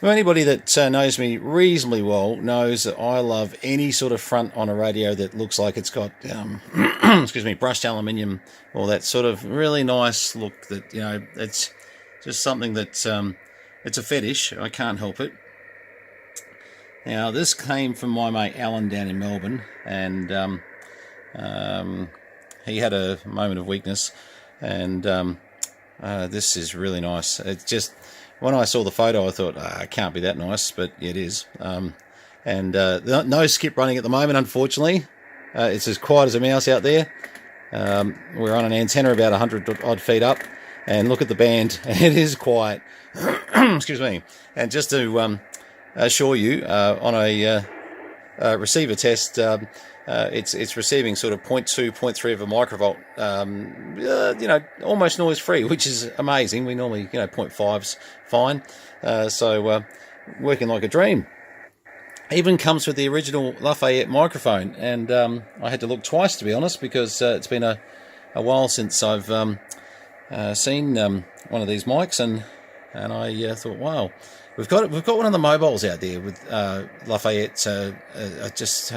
Well, anybody that knows me reasonably well knows that I love any sort of front on a radio that looks like it's got, excuse me, brushed aluminium, or that sort of really nice look that, it's just something that, it's a fetish. I can't help it. Now, this came from my mate Alan down in Melbourne, and he had a moment of weakness, and this is really nice. It's just, when I saw the photo, I thought, it can't be that nice, but it is. And no skip running at the moment, unfortunately. It's as quiet as a mouse out there. We're on an antenna about 100 odd feet up, and look at the band. It is quiet. Excuse me. And just to assure you, on a receiver test, it's receiving sort of 0.2, 0.3 of a microvolt, almost noise free, which is amazing. We normally, 0.5's fine. So working like a dream. Even comes with the original Lafayette microphone, and I had to look twice, to be honest, because it's been a while since I've seen one of these mics, and I thought, wow. We've got one of the mobiles out there with Lafayette.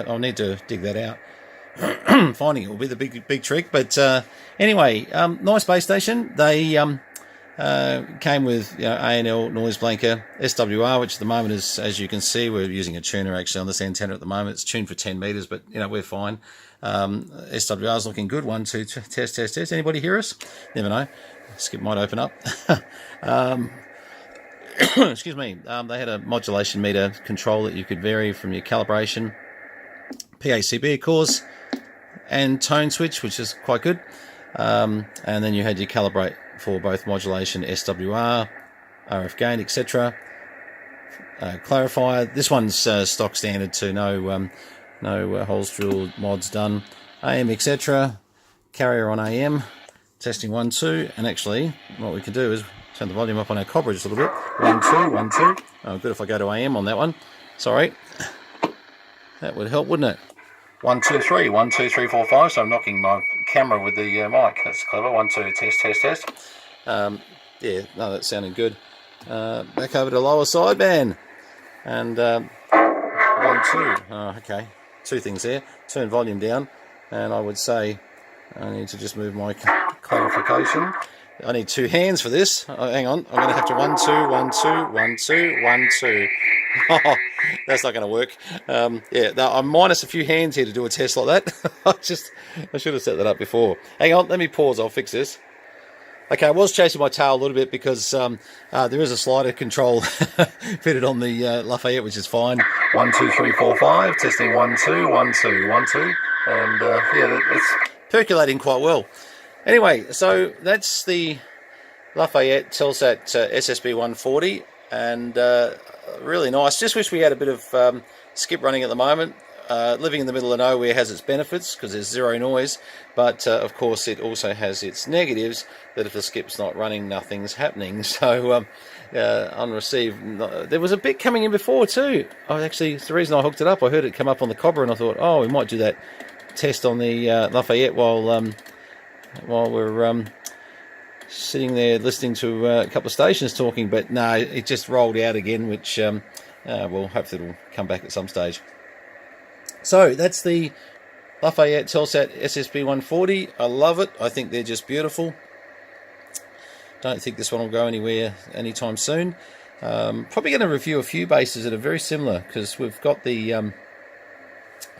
I'll need to dig that out. Finding it will be the big trick. But anyway, nice base station. They came with A&L noise blanker, SWR, which at the moment is, as you can see, we're using a tuner actually on this antenna at the moment. It's tuned for 10 meters, but we're fine. SWR is looking good. 1, 2, test. Anybody hear us? Never know. Skip might open up. Excuse me, they had a modulation meter control that you could vary from your calibration, PACB of course, and tone switch, which is quite good. And then you had your calibrate for both modulation, SWR, RF gain, etc. Clarifier. This one's stock standard too. No holes drilled, mods done. AM, etc. Carrier on AM. Testing 1, 2, and actually what we can do is turn the volume up on our cobra just a little bit. 1, 2, 1, 2. Oh, good if I go to AM on that one. Sorry. That would help, wouldn't it? 1, 2, 3. 1, 2, 3, 4, 5. So I'm knocking my camera with the mic. That's clever. 1, 2, test. Yeah, no, that's sounding good. Back over to lower sideband. And 1, 2. Oh, okay. Two things there. Turn volume down. And I would say I need to just move my clarification. I need 2 hands for this. Oh, hang on, I'm going to have to 1, 2, 1, 2, 1, 2, 1, 2. Oh, that's not going to work. Yeah, no, I'm minus a few hands here to do a test like that. I should have set that up before. Hang on, let me pause. I'll fix this. Okay, I was chasing my tail a little bit because there is a slider control fitted on the Lafayette, which is fine. 1, 2, 3, 4, 5. Testing 1, 2, 1, 2, 1, 2. And yeah, it's percolating quite well. Anyway, so that's the Lafayette Telsat SSB140, and really nice. Just wish we had a bit of skip running at the moment. Living in the middle of nowhere has its benefits because there's zero noise, but of course it also has its negatives, that if the skip's not running, nothing's happening. So on receive, there was a bit coming in before too. Actually, it's the reason I hooked it up. I heard it come up on the cobra, and I thought, oh, we might do that test on the Lafayette while we're sitting there listening to a couple of stations talking, but no, it just rolled out again, which well, hopefully it'll come back at some stage. So that's the Lafayette Telsat SSB140. I love it. I think they're just beautiful. Don't think this one will go anywhere anytime soon. Probably going to review a few bases that are very similar, because we've got the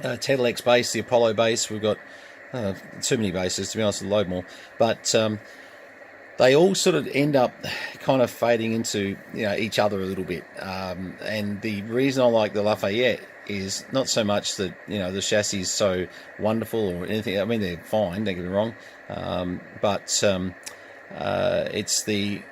Tedalex base, the Apollo base. We've got too many bases, to be honest, to load more, but they all sort of end up kind of fading into each other a little bit, and the reason I like the Lafayette is not so much that the chassis is so wonderful or anything. I mean, they're fine, don't get me wrong, but it's the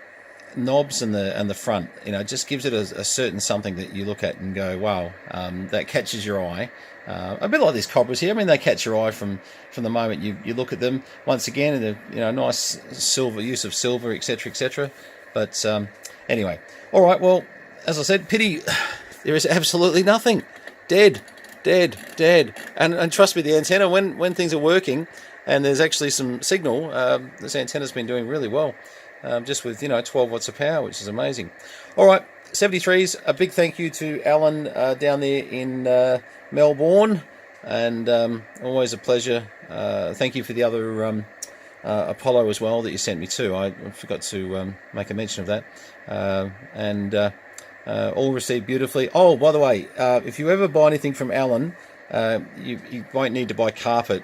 knobs and the front. It just gives it a certain something that you look at and go, wow, that catches your eye. A bit like these cobras here. I mean, they catch your eye from the moment you look at them. Once again, the nice silver use of silver, etc. But anyway, all right. Well, as I said, pity there is absolutely nothing. Dead. And trust me, the antenna, when things are working and there's actually some signal, this antenna's been doing really well. just with 12 watts of power, which is amazing. All right, 73s. A big thank you to Alan down there in Melbourne, and always a pleasure. Thank you for the other Apollo as well that you sent me too. I forgot to make a mention of that, and all received beautifully. Oh, by the way, if you ever buy anything from Alan, you won't need to buy carpet.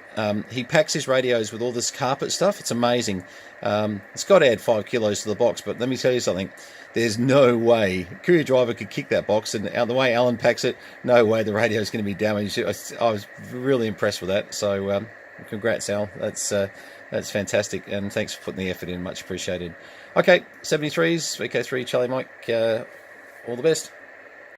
He packs his radios with all this carpet stuff. It's amazing. It's got to add 5 kilos to the box, but let me tell you something. There's no way Courier Driver could kick that box, and the way Alan packs it, no way the radio is going to be damaged. I was really impressed with that. So congrats, Al. That's fantastic, and thanks for putting the effort in. Much appreciated. Okay, 73s, VK3, Charlie Mike. All the best.